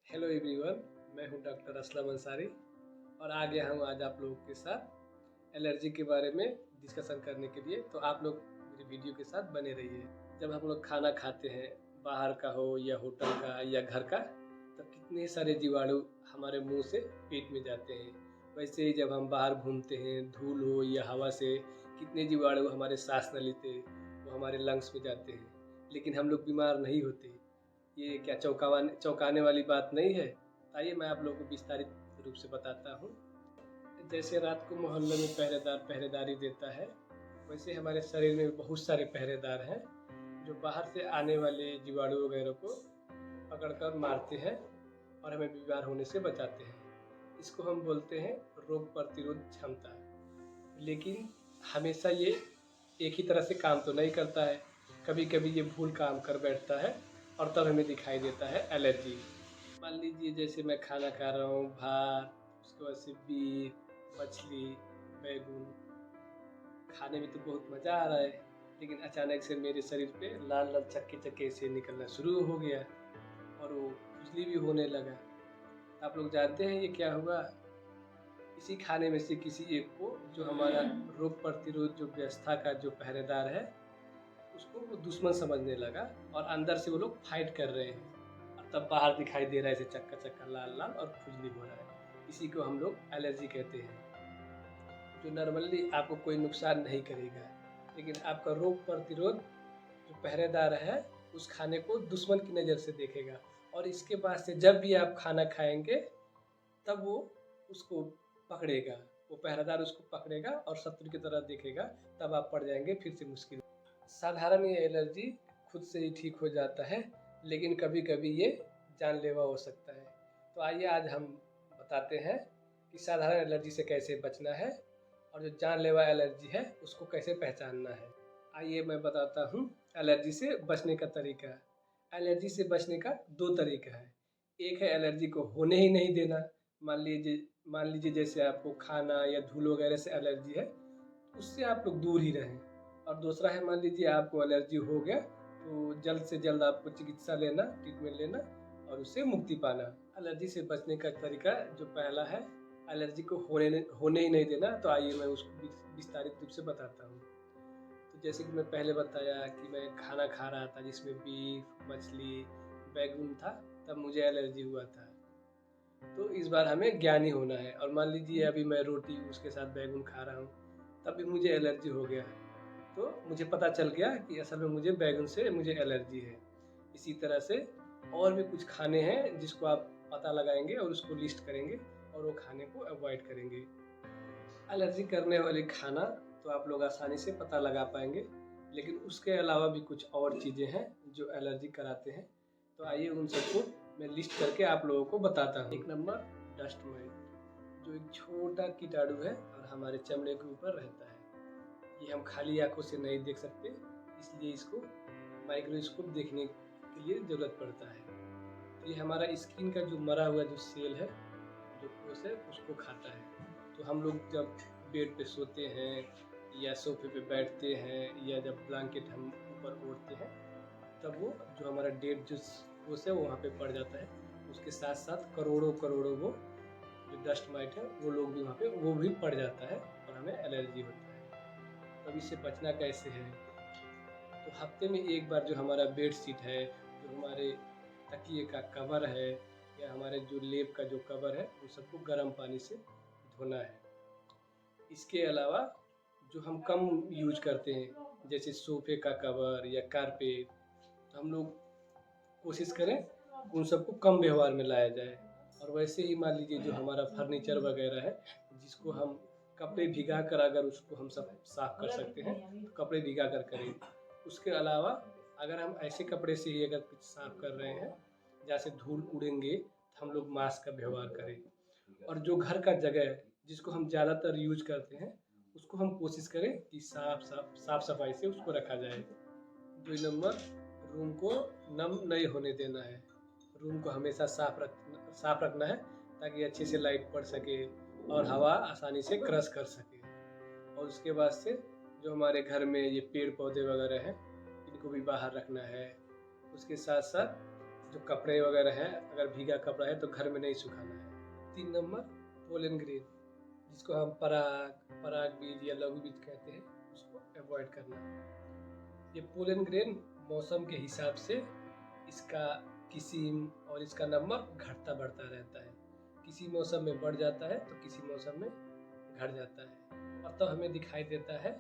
Hello everyone, मैं हूं doctor Aslam Ansari और आ गया हूं आज आप लोगों के साथ एलर्जी के बारे में डिस्कशन करने के लिए। तो आप लोग मेरी वीडियो के साथ बने रहिए। जब हम लोग खाना खाते हैं, बाहर का हो या होटल का या घर का, तो कितने सारे जीवाणु हमारे मुंह से पेट में जाते हैं। वैसे ही जब हम बाहर घूमते हैं, धूल हो या हवा से, कितने जीवाणु हमारे सांस नली से वो हमारे लंग्स में जाते हैं, लेकिन हम लोग बीमार नहीं होते। ये क्या चौंकाने वाली बात नहीं है? आइए मैं आप लोगों को विस्तारित रूप से बताता हूँ। जैसे रात को मोहल्ले में पहरेदार पहरेदारी देता है, वैसे हमारे शरीर में बहुत सारे पहरेदार हैं जो बाहर से आने वाले जीवाणु वगैरह को पकड़कर मारते हैं और हमें बीमार होने से बचाते हैं। इसको हम बोलते हैं रोग प्रतिरोध क्षमता। लेकिन हमेशा ये एक ही तरह से काम तो नहीं करता है। कभी कभी ये भूल काम कर बैठता है और तब हमें दिखाई देता है एलर्जी। मान लीजिए जैसे मैं खाना खा रहा हूँ, भात, उसके बाद से बीफ, मछली, बैगन, खाने में तो बहुत मज़ा आ रहा है, लेकिन अचानक से मेरे शरीर पे लाल लाल चक्के चक्के से निकलना शुरू हो गया और वो खुजली भी होने लगा। आप लोग जानते हैं ये क्या हुआ? इसी खाने में से किसी एक को, जो हमारा रोग प्रतिरोध जो व्यवस्था का जो पहरेदार है, उसको वो दुश्मन समझने लगा और अंदर से वो लोग फाइट कर रहे हैं और तब बाहर दिखाई दे रहा है ऐसे चक्का चक्का लाल लाल और खुजली हो रहा है। इसी को हम लोग एलर्जी कहते हैं, जो नॉर्मली आपको कोई नुकसान नहीं करेगा, लेकिन आपका रोग प्रतिरोध जो पहरेदार है उस खाने को दुश्मन की नज़र से देखेगा और इसके बाद से जब भी आप खाना खाएंगे तब वो उसको पकड़ेगा। वो पहरेदार उसको पकड़ेगा और शत्रु की तरह देखेगा, तब आप पड़ जाएंगे फिर से मुश्किल। साधारण ये एलर्जी खुद से ही ठीक हो जाता है, लेकिन कभी कभी ये जानलेवा हो सकता है। तो आइए आज हम बताते हैं कि साधारण एलर्जी से कैसे बचना है और जो जानलेवा एलर्जी है उसको कैसे पहचानना है। आइए मैं बताता हूँ एलर्जी से बचने का तरीका। एलर्जी से बचने का दो तरीका है। एक है एलर्जी को होने ही नहीं देना। मान लीजिए जैसे आपको खाना या धूल वगैरह से एलर्जी है, उससे आप लोग दूर ही रहें। और दूसरा है, मान लीजिए आपको एलर्जी हो गया तो जल्द से जल्द आपको चिकित्सा लेना, ट्रीटमेंट लेना और उससे मुक्ति पाना। एलर्जी से बचने का तरीका जो पहला है, एलर्जी को होने ही नहीं देना। तो आइए मैं उसको विस्तारित रूप से बताता हूँ। तो जैसे कि मैं पहले बताया कि मैं खाना खा रहा था जिसमें बीफ, मछली, बैगन था, तब मुझे एलर्जी हुआ था। तो इस बार हमें ज्ञानी होना है। और मान लीजिए अभी मैं रोटी उसके साथ बैगन खा रहा हूँ, तब भी मुझे एलर्जी हो गया है, तो मुझे पता चल गया कि असल में मुझे बैगन से मुझे एलर्जी है। इसी तरह से और भी कुछ खाने हैं जिसको आप पता लगाएंगे और उसको लिस्ट करेंगे और वो खाने को अवॉइड करेंगे। एलर्जी करने वाली खाना तो आप लोग आसानी से पता लगा पाएंगे, लेकिन उसके अलावा भी कुछ और चीज़ें हैं जो एलर्जी कराते हैं। तो आइए उन सबको मैं लिस्ट करके आप लोगों को बताता हूँ। एक नंबर, डस्ट माइट, जो एक छोटा कीटाणु है और हमारे चमड़े के ऊपर रहता है। ये हम खाली आंखों से नहीं देख सकते, इसलिए इसको माइक्रोस्कोप देखने के लिए ज़रूरत पड़ता है। तो ये हमारा स्किन का जो मरा हुआ जो सेल है, जो कोश है, उसको खाता है। तो हम लोग जब बेड पे सोते हैं या सोफे पे बैठते हैं या जब ब्लैंकेट हम ऊपर ओढ़ते हैं, तब वो जो हमारा डेड जो कोश है वो वहाँ पे पड़ जाता है। उसके साथ साथ करोड़ों करोड़ों वो जो डस्ट माइट है वो लोग भी वहाँ पे वो भी पड़ जाता है और हमें एलर्जी होता है। तो अब इससे बचना कैसे है? तो हफ्ते में एक बार जो हमारा बेड शीट है, जो हमारे तकिए का कवर है या हमारे जो लेप का जो कवर है, उन सबको गर्म पानी से धोना है। इसके अलावा जो हम कम यूज करते हैं, जैसे सोफे का कवर या कारपेट, तो हम लोग कोशिश करें उन सबको कम व्यवहार में लाया जाए। और वैसे ही मान लीजिए जो हमारा फर्नीचर वगैरह है, जिसको हम कपड़े भिगा कर अगर उसको हम सब साफ कर सकते हैं तो कपड़े भिगा कर करें। उसके अलावा अगर हम ऐसे कपड़े से ही अगर कुछ साफ कर रहे हैं जहाँ से धूल उड़ेंगे, तो हम लोग मास्क का व्यवहार करें। और जो घर का जगह है जिसको हम ज़्यादातर यूज करते हैं, उसको हम कोशिश करें कि साफ सफाई से उसको रखा जाए। 2 नंबर, रूम को नम नहीं होने देना है। रूम को हमेशा साफ रखना है ताकि अच्छे से लाइट पड़ सके और हवा आसानी से क्रश कर सके। और उसके बाद से जो हमारे घर में ये पेड़ पौधे वगैरह हैं, इनको भी बाहर रखना है। उसके साथ साथ जो कपड़े वगैरह हैं, अगर भीगा कपड़ा है तो घर में नहीं सुखाना है। 3 नंबर पोलन ग्रेन, जिसको हम पराग बीज या लघु बीज कहते हैं, उसको अवॉइड करना। ये पोलन ग्रेन मौसम के हिसाब से इसका किस्म और इसका नंबर घटता बढ़ता रहता है। किसी मौसम में बढ़ जाता है तो किसी मौसम में घट जाता है, और तब हमें दिखाई देता है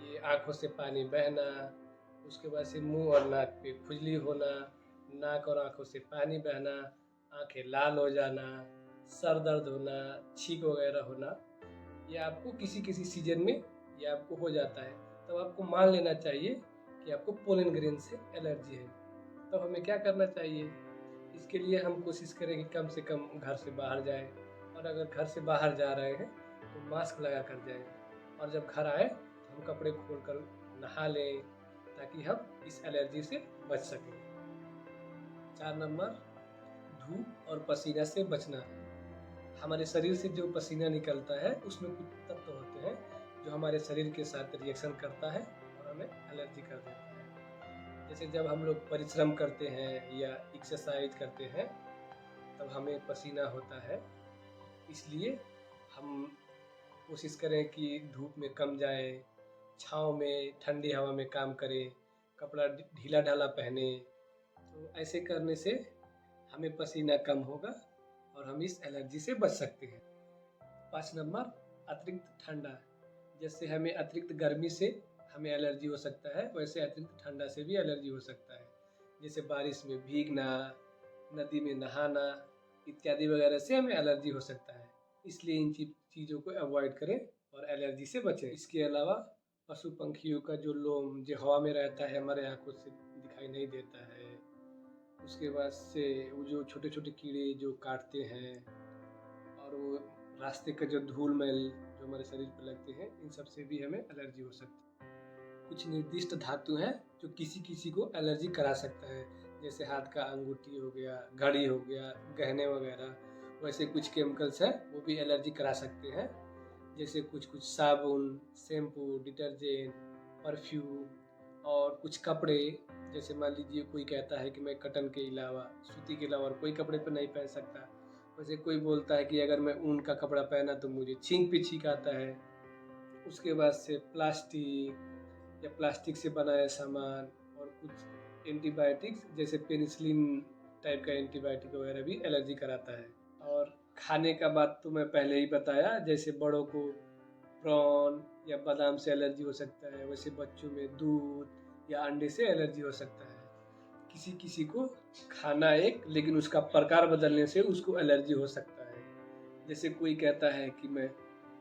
ये आँखों से पानी बहना, उसके बाद से मुंह और नाक पे खुजली होना, नाक और आँखों से पानी बहना, आँखें लाल हो जाना, सर दर्द होना, छींक वगैरह होना। ये आपको किसी किसी सीजन में ये आपको हो जाता है, तब आपको मान लेना चाहिए कि आपको पोलन ग्रेन से एलर्जी है। तब हमें क्या करना चाहिए? इसके लिए हम कोशिश करें कि कम से कम घर से बाहर जाएं, और अगर घर से बाहर जा रहे हैं तो मास्क लगा कर जाएं, और जब घर आए तो हम कपड़े खोलकर नहा लें, ताकि हम इस एलर्जी से बच सकें। 4 नंबर धूप और पसीना से बचना। हमारे शरीर से जो पसीना निकलता है उसमें कुछ तत्व होते हैं जो हमारे शरीर के साथ रिएक्शन करता है और हमें एलर्जी कर देता है। जैसे जब हम लोग परिश्रम करते हैं या एक्सरसाइज करते हैं तब हमें पसीना होता है, इसलिए हम कोशिश करें कि धूप में कम जाएं, छाँव में ठंडी हवा में काम करें, कपड़ा ढीला ढाला पहने। तो ऐसे करने से हमें पसीना कम होगा और हम इस एलर्जी से बच सकते हैं। 5 नंबर अतिरिक्त ठंडा। जैसे हमें अतिरिक्त गर्मी से हमें एलर्जी हो सकता है, वैसे अतिरिक्त ठंडा से भी एलर्जी हो सकता है। जैसे बारिश में भीगना, नदी में नहाना इत्यादि वगैरह से हमें एलर्जी हो सकता है, इसलिए इन चीज़ों को अवॉइड करें और एलर्जी से बचें। इसके अलावा पशु पंखियों का जो लोम जो हवा में रहता है, हमारे आँखों से दिखाई नहीं देता है। उसके बाद से वो जो छोटे छोटे कीड़े जो काटते हैं, और वो रास्ते का जो धूल मैल जो हमारे शरीर पर लगते हैं, इन सब से भी हमें एलर्जी हो सकती है। कुछ निर्दिष्ट धातु हैं जो किसी किसी को एलर्जी करा सकता है, जैसे हाथ का अंगूठी हो गया, घड़ी हो गया, गहने वगैरह। वैसे कुछ केमिकल्स हैं वो भी एलर्जी करा सकते हैं, जैसे कुछ कुछ साबुन, शैम्पू, डिटर्जेंट, परफ्यूम, और कुछ कपड़े। जैसे मान लीजिए कोई कहता है कि मैं कॉटन के अलावा, सूती के अलावा और कोई कपड़े पर नहीं पहन सकता। वैसे कोई बोलता है कि अगर मैं ऊन का कपड़ा पहना तो मुझे छींक पे छींक आता है। उसके बाद से प्लास्टिक या प्लास्टिक से बनाया सामान, और कुछ एंटीबायोटिक्स जैसे पेनिसिलिन टाइप का एंटीबायोटिक वगैरह भी एलर्जी कराता है। और खाने का बात तो मैं पहले ही बताया, जैसे बड़ों को प्रॉन या बादाम से एलर्जी हो सकता है, वैसे बच्चों में दूध या अंडे से एलर्जी हो सकता है। किसी किसी को खाना एक, लेकिन उसका प्रकार बदलने से उसको एलर्जी हो सकता है। जैसे कोई कहता है कि मैं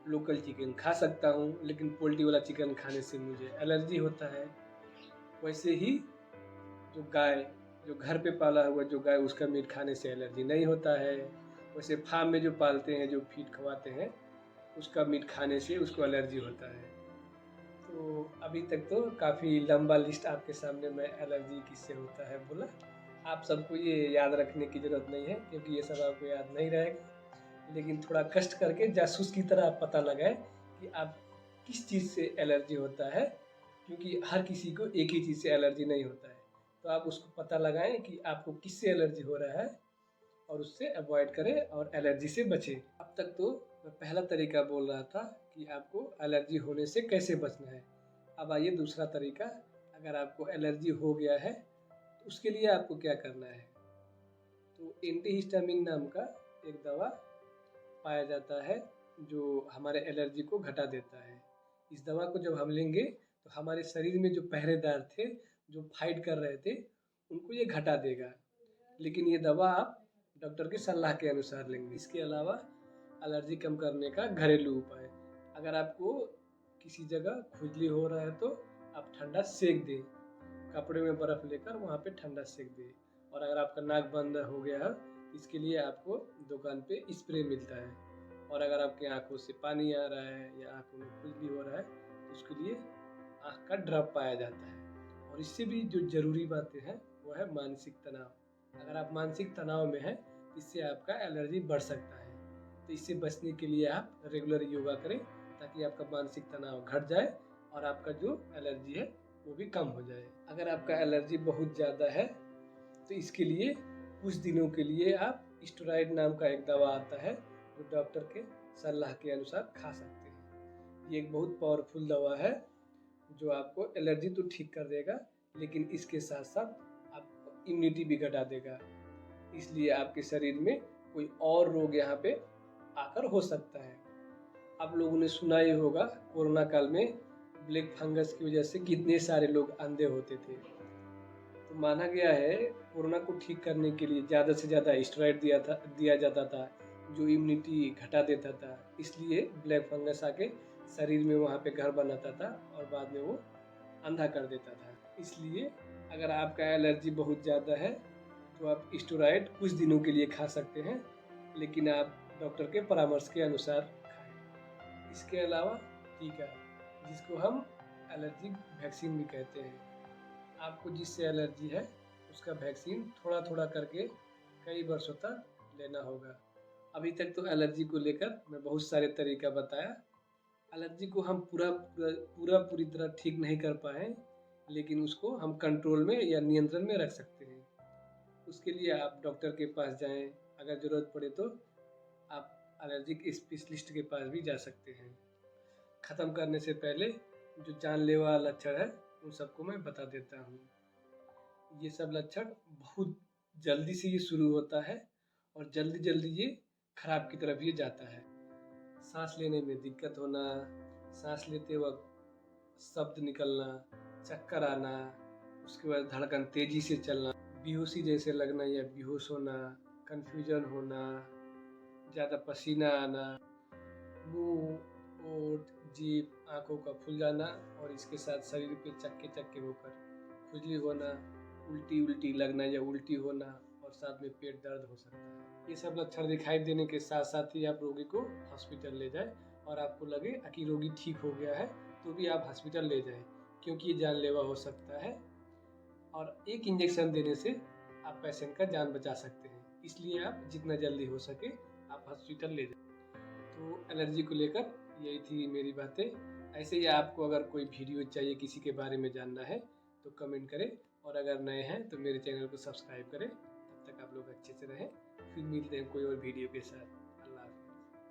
लोकल चिकन खा सकता हूँ, लेकिन पोल्ट्री वाला चिकन खाने से मुझे एलर्जी होता है। वैसे ही जो घर पे पाला हुआ जो गाय, उसका मीट खाने से एलर्जी नहीं होता है। वैसे फार्म में जो पालते हैं, जो फीड खवाते हैं, उसका मीट खाने से उसको एलर्जी होता है। तो अभी तक तो काफ़ी लंबा लिस्ट आपके सामने मैं एलर्जी किससे होता है बोला। आप सबको ये याद रखने की ज़रूरत नहीं है, क्योंकि ये सब आपको याद नहीं रहेगा, लेकिन थोड़ा कष्ट करके जासूस की तरह आप पता लगाएं कि आप किस चीज़ से एलर्जी होता है, क्योंकि हर किसी को एक ही चीज़ से एलर्जी नहीं होता है। तो आप उसको पता लगाएं कि आपको किससे एलर्जी हो रहा है, और उससे अवॉइड करें और एलर्जी से बचें। अब तक तो मैं पहला तरीका बोल रहा था कि आपको एलर्जी होने से कैसे बचना है। अब आइए दूसरा तरीका, अगर आपको एलर्जी हो गया है तो उसके लिए आपको क्या करना है। तो एंटीहिस्टामिन नाम का एक दवा पाया जाता है जो हमारे एलर्जी को घटा देता है। इस दवा को जब हम लेंगे तो हमारे शरीर में जो पहरेदार थे, जो फाइट कर रहे थे, उनको ये घटा देगा। लेकिन ये दवा आप डॉक्टर की सलाह के अनुसार लेंगे। इसके अलावा एलर्जी कम करने का घरेलू उपाय, अगर आपको किसी जगह खुजली हो रहा है तो आप ठंडा सेक दें, कपड़े में बर्फ़ लेकर वहाँ पे ठंडा सेक दें। और अगर आपका नाक बंद हो गया है, इसके लिए आपको दुकान पे स्प्रे मिलता है। और अगर आपकी आँखों से पानी आ रहा है या आँखों में खुजली हो रहा है तो उसके लिए आँख का ड्रॉप पाया जाता है। और इससे भी जो ज़रूरी बातें हैं वो है मानसिक तनाव। अगर आप मानसिक तनाव में हैं, इससे आपका एलर्जी बढ़ सकता है। तो इससे बचने के लिए आप रेगुलर योगा करें, ताकि आपका मानसिक तनाव घट जाए और आपका जो एलर्जी है वो भी कम हो जाए। अगर आपका एलर्जी बहुत ज़्यादा है तो इसके लिए कुछ दिनों के लिए आप स्टेरॉइड नाम का एक दवा आता है जो डॉक्टर के सलाह के अनुसार खा सकते हैं। ये एक बहुत पावरफुल दवा है जो आपको एलर्जी तो ठीक कर देगा, लेकिन इसके साथ साथ आपको इम्यूनिटी भी घटा देगा। इसलिए आपके शरीर में कोई और रोग यहाँ पे आकर हो सकता है। आप लोगों ने सुना ही होगा कोरोना काल में ब्लैक फंगस की वजह से कितने सारे लोग अंधे होते थे। तो माना गया है कोरोना को ठीक करने के लिए ज़्यादा से ज़्यादा स्टेरॉइड दिया जाता था जो इम्यूनिटी घटा देता था। इसलिए ब्लैक फंगस आके शरीर में वहाँ पे घर बनाता था और बाद में वो अंधा कर देता था। इसलिए अगर आपका एलर्जी बहुत ज़्यादा है तो आप स्टेरॉइड कुछ दिनों के लिए खा सकते हैं, लेकिन आप डॉक्टर के परामर्श के अनुसार खाएं। इसके अलावा टीका, जिसको हम एलर्जी वैक्सीन भी कहते हैं, आपको जिससे एलर्जी है उसका वैक्सीन थोड़ा थोड़ा करके कई वर्षों तक लेना होगा। अभी तक तो एलर्जी को लेकर मैं बहुत सारे तरीका बताया। एलर्जी को हम पूरी तरह ठीक नहीं कर पाए, लेकिन उसको हम कंट्रोल में या नियंत्रण में रख सकते हैं। उसके लिए आप डॉक्टर के पास जाएं, अगर ज़रूरत पड़े तो आप एलर्जिक स्पेशलिस्ट के पास भी जा सकते हैं। ख़त्म करने से पहले जो जानलेवा लक्षण है उन सबको मैं बता देता हूँ। ये सब लक्षण बहुत जल्दी से ये शुरू होता है और जल्दी जल्दी ये खराब की तरफ ये जाता है। सांस लेने में दिक्कत होना, सांस लेते वक्त शब्द निकलना, चक्कर आना, उसके बाद धड़कन तेजी से चलना, बेहोशी जैसे लगना या बेहोश होना, कन्फ्यूजन होना, ज़्यादा पसीना आना, मुंह, ओठ, जीभ, आँखों का फूल जाना और इसके साथ शरीर पे चक्के चक्के होकर खुजली होना, उल्टी लगना या उल्टी होना और साथ में पेट दर्द हो सकता है। ये सब लक्षण दिखाई देने के साथ साथ ही आप रोगी को हॉस्पिटल ले जाएं और आपको लगे कि रोगी ठीक हो गया है तो भी आप हॉस्पिटल ले जाएं, क्योंकि ये जानलेवा हो सकता है और एक इंजेक्शन देने से आप पेशेंट का जान बचा सकते हैं। इसलिए आप जितना जल्दी हो सके आप हॉस्पिटल ले जाएं। तो एलर्जी को लेकर यही थी मेरी बातें। ऐसे ही आपको अगर कोई वीडियो चाहिए, किसी के बारे में जानना है तो कमेंट करें, और अगर नए हैं तो मेरे चैनल को सब्सक्राइब करें। तब तक आप लोग अच्छे से रहें, फिर मिलते हैं कोई और वीडियो के साथ।